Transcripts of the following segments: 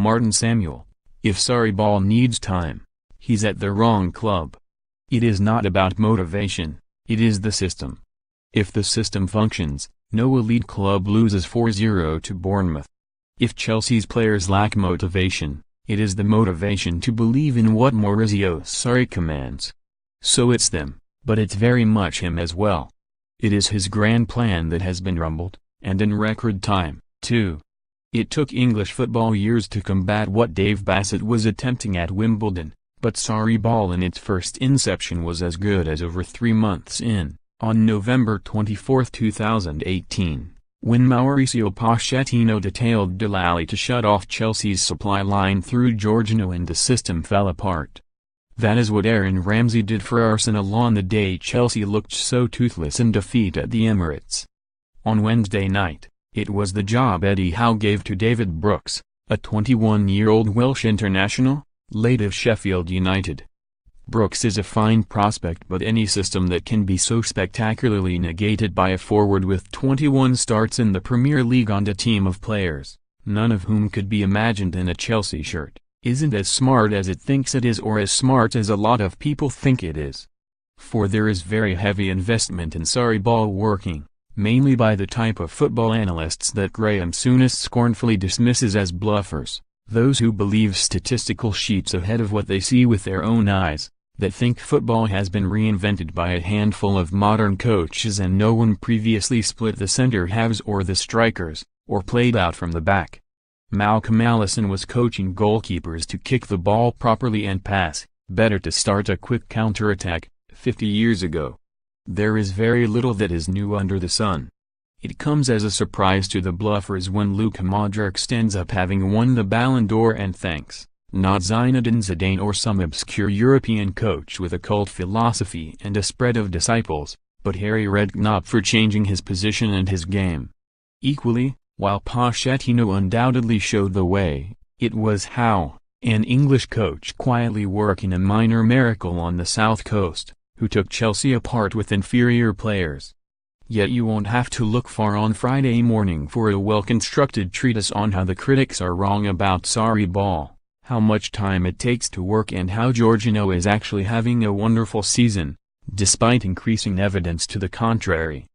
Martin Samuel, if Sarri-ball needs time, he's at the wrong club. It is not about motivation, it is the system. If the system functions, no elite club loses 4-0 to Bournemouth. If Chelsea's players lack motivation, it is the motivation to believe in what Maurizio Sarri commands. So it's them, but it's very much him as well. It is his grand plan that has been rumbled, and in record time, too. It took English football years to combat what Dave Bassett was attempting at Wimbledon, but Sarri-ball in its first inception was as good as over 3 months in, on November 24, 2018, when Mauricio Pochettino detailed Dele Alli to shut off Chelsea's supply line through Jorginho and the system fell apart. That is what Aaron Ramsey did for Arsenal on the day Chelsea looked so toothless in defeat at the Emirates. On Wednesday night, it was the job Eddie Howe gave to David Brooks, a 21-year-old Welsh international, late of Sheffield United. Brooks is a fine prospect, but any system that can be so spectacularly negated by a forward with 21 starts in the Premier League on a team of players, none of whom could be imagined in a Chelsea shirt, isn't as smart as it thinks it is or as smart as a lot of people think it is. For there is very heavy investment in Sarri-ball working, mainly by the type of football analysts that Graham Souness scornfully dismisses as bluffers, those who believe statistical sheets ahead of what they see with their own eyes, that think football has been reinvented by a handful of modern coaches and no one previously split the center halves or the strikers, or played out from the back. Malcolm Allison was coaching goalkeepers to kick the ball properly and pass, better to start a quick counterattack, 50 years ago. There is very little that is new under the sun. It comes as a surprise to the bluffers when Luka Modric stands up having won the Ballon d'Or and thanks, not Zinedine Zidane or some obscure European coach with a cult philosophy and a spread of disciples, but Harry Redknapp for changing his position and his game. Equally, while Pochettino undoubtedly showed the way, it was Howe, an English coach quietly working a minor miracle on the South Coast, who took Chelsea apart with inferior players. Yet you won't have to look far on Friday morning for a well-constructed treatise on how the critics are wrong about Sarri-ball, how much time it takes to work and how Jorginho is actually having a wonderful season, despite increasing evidence to the contrary.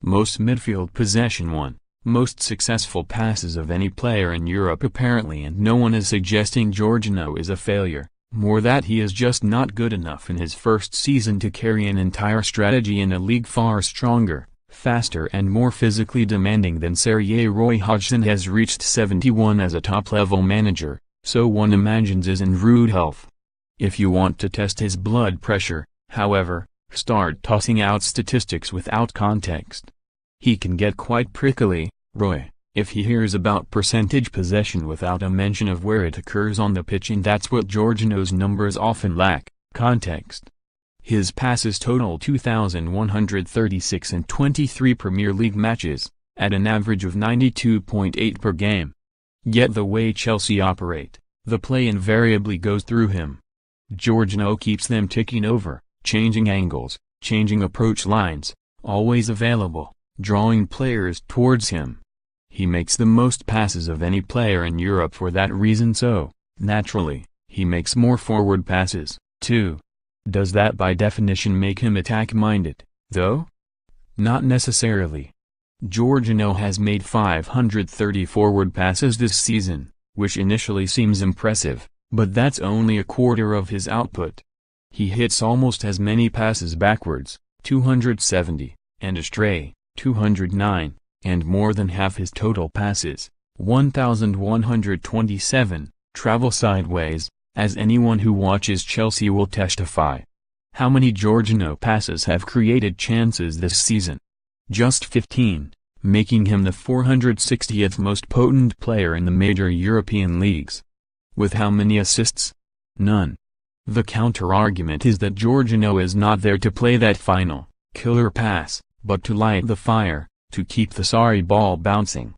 Most midfield possession won, most successful passes of any player in Europe apparently, and no one is suggesting Jorginho is a failure, more that he is just not good enough in his first season to carry an entire strategy in a league far stronger, faster and more physically demanding than Sarri. Roy Hodgson has reached 71 as a top-level manager, so one imagines is in rude health. If you want to test his blood pressure, however, start tossing out statistics without context. He can get quite prickly, Roy, if he hears about percentage possession without a mention of where it occurs on the pitch, and that's what Jorginho's numbers often lack, context. His passes total 2,136 in 23 Premier League matches, at an average of 92.8 per game. Yet the way Chelsea operate, the play invariably goes through him. Jorginho keeps them ticking over, changing angles, changing approach lines, always available, drawing players towards him. He makes the most passes of any player in Europe for that reason, so, naturally, he makes more forward passes, too. Does that by definition make him attack-minded, though? Not necessarily. Jorginho has made 530 forward passes this season, which initially seems impressive, but that's only a quarter of his output. He hits almost as many passes backwards, 270, and astray, 209, and more than half his total passes, 1,127, travel sideways, as anyone who watches Chelsea will testify. How many Jorginho passes have created chances this season? Just 15, making him the 460th most potent player in the major European leagues. With how many assists? None. The counter-argument is that Jorginho is not there to play that final, killer pass, but to light the fire, to keep the Sarri-ball bouncing.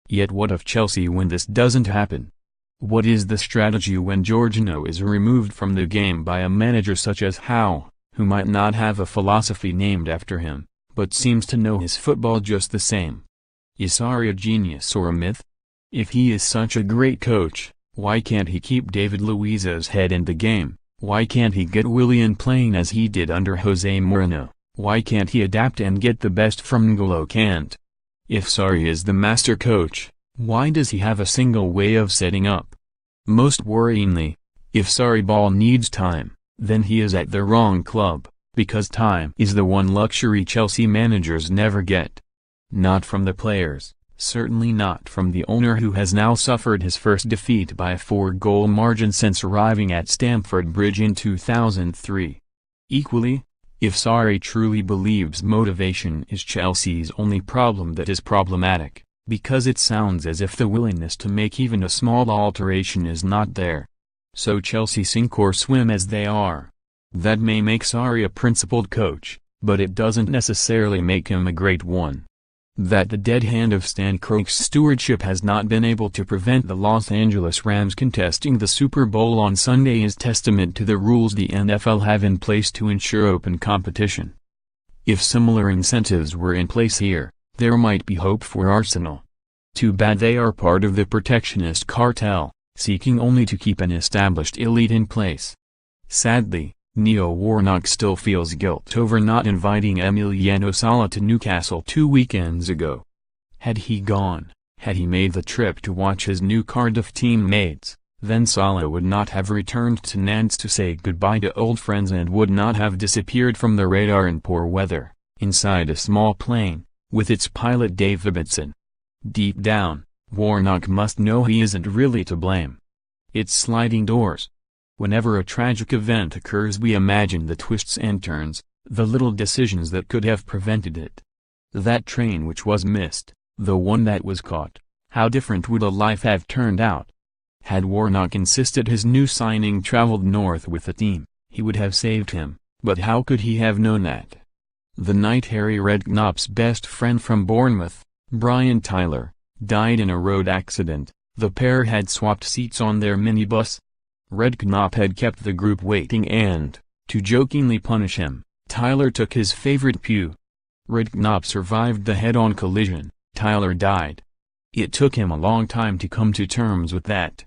Yet what of Chelsea when this doesn't happen? What is the strategy when Jorginho is removed from the game by a manager such as Howe, who might not have a philosophy named after him, but seems to know his football just the same? Is Sarri a genius or a myth? If he is such a great coach, Why can't he keep David Luiz's head in the game? Why can't he get Willian playing as he did under Jose Mourinho? Why can't he adapt and get the best from N'Golo Kante? If Sarri is the master coach, why does he have a single way of setting up? Most worryingly, if Sarri-ball needs time, then he is at the wrong club, because time is the one luxury Chelsea managers never get. Not from the players, certainly not from the owner who has now suffered his first defeat by a 4-goal margin since arriving at Stamford Bridge in 2003. Equally, if Sarri truly believes motivation is Chelsea's only problem, that is problematic, because it sounds as if the willingness to make even a small alteration is not there. So Chelsea sink or swim as they are. That may make Sarri a principled coach, but it doesn't necessarily make him a great one. That the dead hand of Stan Kroenke's stewardship has not been able to prevent the Los Angeles Rams contesting the Super Bowl on Sunday is testament to the rules the NFL have in place to ensure open competition. If similar incentives were in place here, there might be hope for Arsenal. Too bad they are part of the protectionist cartel, seeking only to keep an established elite in place. Sadly, Neil Warnock still feels guilt over not inviting Emiliano Sala to Newcastle 2 weekends ago. Had he gone, had he made the trip to watch his new Cardiff teammates, then Sala would not have returned to Nantes to say goodbye to old friends and would not have disappeared from the radar in poor weather, inside a small plane, with its pilot Dave Bassett. Deep down, Warnock must know he isn't really to blame. It's sliding doors. Whenever a tragic event occurs, we imagine the twists and turns, the little decisions that could have prevented it. That train which was missed, the one that was caught, how different would a life have turned out? Had Warnock insisted his new signing traveled north with the team, he would have saved him, but how could he have known that? The night Harry Redknapp's best friend from Bournemouth, Brian Tyler, died in a road accident, the pair had swapped seats on their minibus. Redknapp had kept the group waiting and, to jokingly punish him, Tyler took his favorite pew. Redknapp survived the head-on collision, Tyler died. It took him a long time to come to terms with that.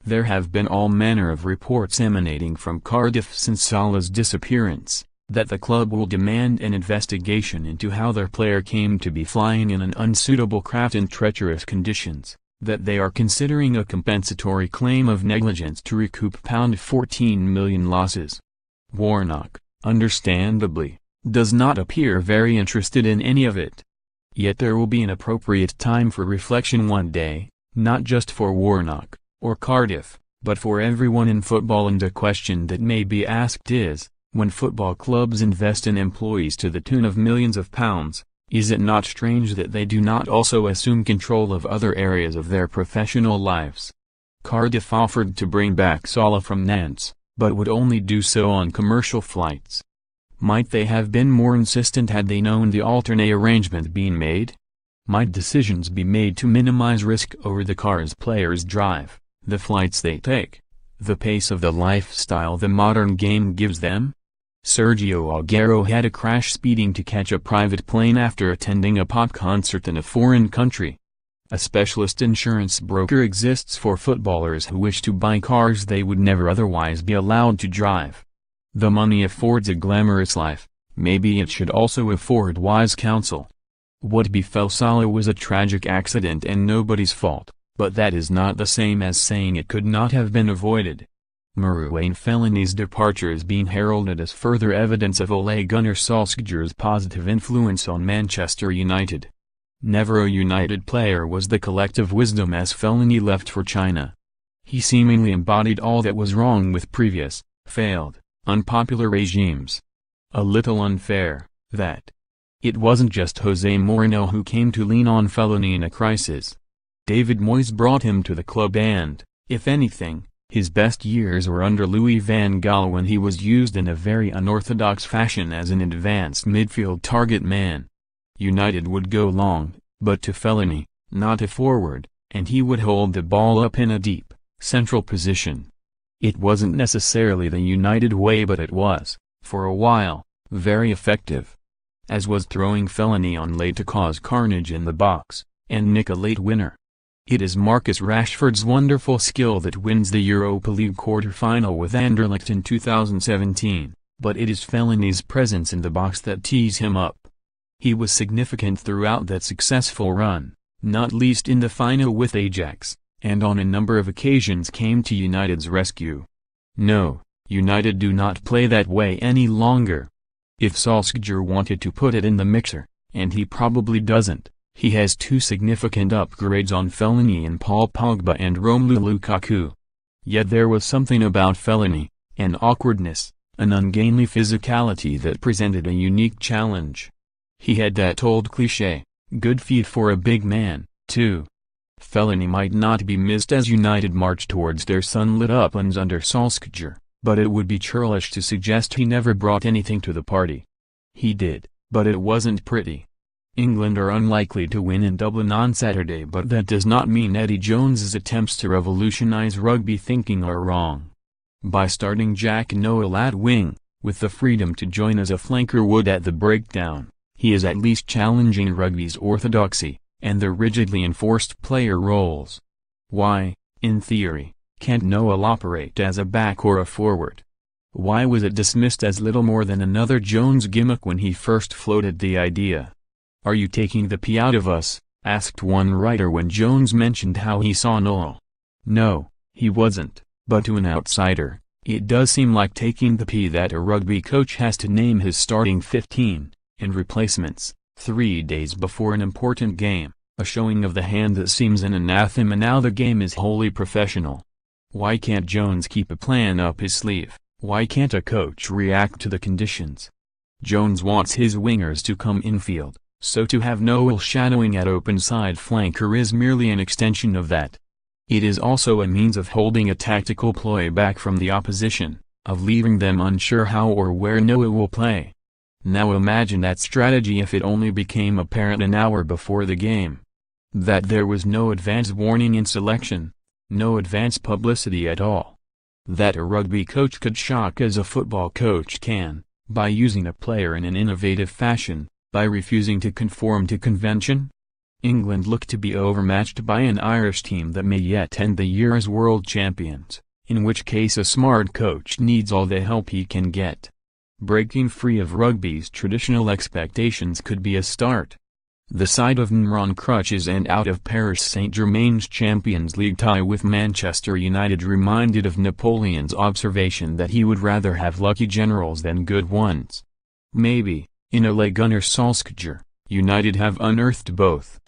There have been all manner of reports emanating from Cardiff since Sala's disappearance, that the club will demand an investigation into how their player came to be flying in an unsuitable craft in treacherous conditions, that they are considering a compensatory claim of negligence to recoup £14 million losses. Warnock, understandably, does not appear very interested in any of it. Yet there will be an appropriate time for reflection one day, not just for Warnock, or Cardiff, but for everyone in football, and a question that may be asked is, when football clubs invest in employees to the tune of millions of pounds, is it not strange that they do not also assume control of other areas of their professional lives? Cardiff offered to bring back Sala from Nantes, but would only do so on commercial flights. Might they have been more insistent had they known the alternate arrangement being made? Might decisions be made to minimize risk over the cars players drive, the flights they take, the pace of the lifestyle the modern game gives them? Sergio Aguero had a crash speeding to catch a private plane after attending a pop concert in a foreign country. A specialist insurance broker exists for footballers who wish to buy cars they would never otherwise be allowed to drive. The money affords a glamorous life, maybe it should also afford wise counsel. What befell Salah was a tragic accident and nobody's fault, but that is not the same as saying it could not have been avoided. Marouane Fellaini's departure is being heralded as further evidence of Ole Gunnar Solskjaer's positive influence on Manchester United. Never a United player was the collective wisdom as Fellaini left for China. He seemingly embodied all that was wrong with previous, failed, unpopular regimes. A little unfair, that. It wasn't just Jose Mourinho who came to lean on Fellaini in a crisis. David Moyes brought him to the club and, if anything, his best years were under Louis van Gaal when he was used in a very unorthodox fashion as an advanced midfield target man. United would go long, but to Fellaini, not a forward, and he would hold the ball up in a deep, central position. It wasn't necessarily the United way, but it was, for a while, very effective. As was throwing Fellaini on late to cause carnage in the box, and nick a late winner. It is Marcus Rashford's wonderful skill that wins the Europa League quarter-final with Anderlecht in 2017, but it is Fellaini's presence in the box that tees him up. He was significant throughout that successful run, not least in the final with Ajax, and on a number of occasions came to United's rescue. No, United do not play that way any longer. If Solskjaer wanted to put it in the mixer, and he probably doesn't, he has two significant upgrades on Fellaini in Paul Pogba and Romelu Lukaku. Yet there was something about Fellaini, an awkwardness, an ungainly physicality that presented a unique challenge. He had that old cliché, good feet for a big man, too. Fellaini might not be missed as United march towards their sunlit uplands under Solskjaer, but it would be churlish to suggest he never brought anything to the party. He did, but it wasn't pretty. England are unlikely to win in Dublin on Saturday, but that does not mean Eddie Jones's attempts to revolutionize rugby thinking are wrong. By starting Jack Noel at wing, with the freedom to join as a flanker would at the breakdown, he is at least challenging rugby's orthodoxy, and the rigidly enforced player roles. Why, in theory, can't Noel operate as a back or a forward? Why was it dismissed as little more than another Jones gimmick when he first floated the idea? "Are you taking the pee out of us?" asked one writer when Jones mentioned how he saw Noel. No, he wasn't, but to an outsider, it does seem like taking the pee that a rugby coach has to name his starting 15, and replacements, 3 days before an important game, a showing of the hand that seems an anathema now the game is wholly professional. Why can't Jones keep a plan up his sleeve? Why can't a coach react to the conditions? Jones wants his wingers to come infield, so to have Noel shadowing at open side flanker is merely an extension of that. It is also a means of holding a tactical ploy back from the opposition, of leaving them unsure how or where Noel will play. Now imagine that strategy if it only became apparent an hour before the game. That there was no advance warning in selection, no advance publicity at all. That a rugby coach could shock as a football coach can, by using a player in an innovative fashion, by refusing to conform to convention? England look to be overmatched by an Irish team that may yet end the year as world champions, in which case a smart coach needs all the help he can get. Breaking free of rugby's traditional expectations could be a start. The sight of Mr on crutches and out of Paris Saint-Germain's Champions League tie with Manchester United reminded of Napoleon's observation that he would rather have lucky generals than good ones. Maybe, in Ole Gunnar Solskjaer, United have unearthed both.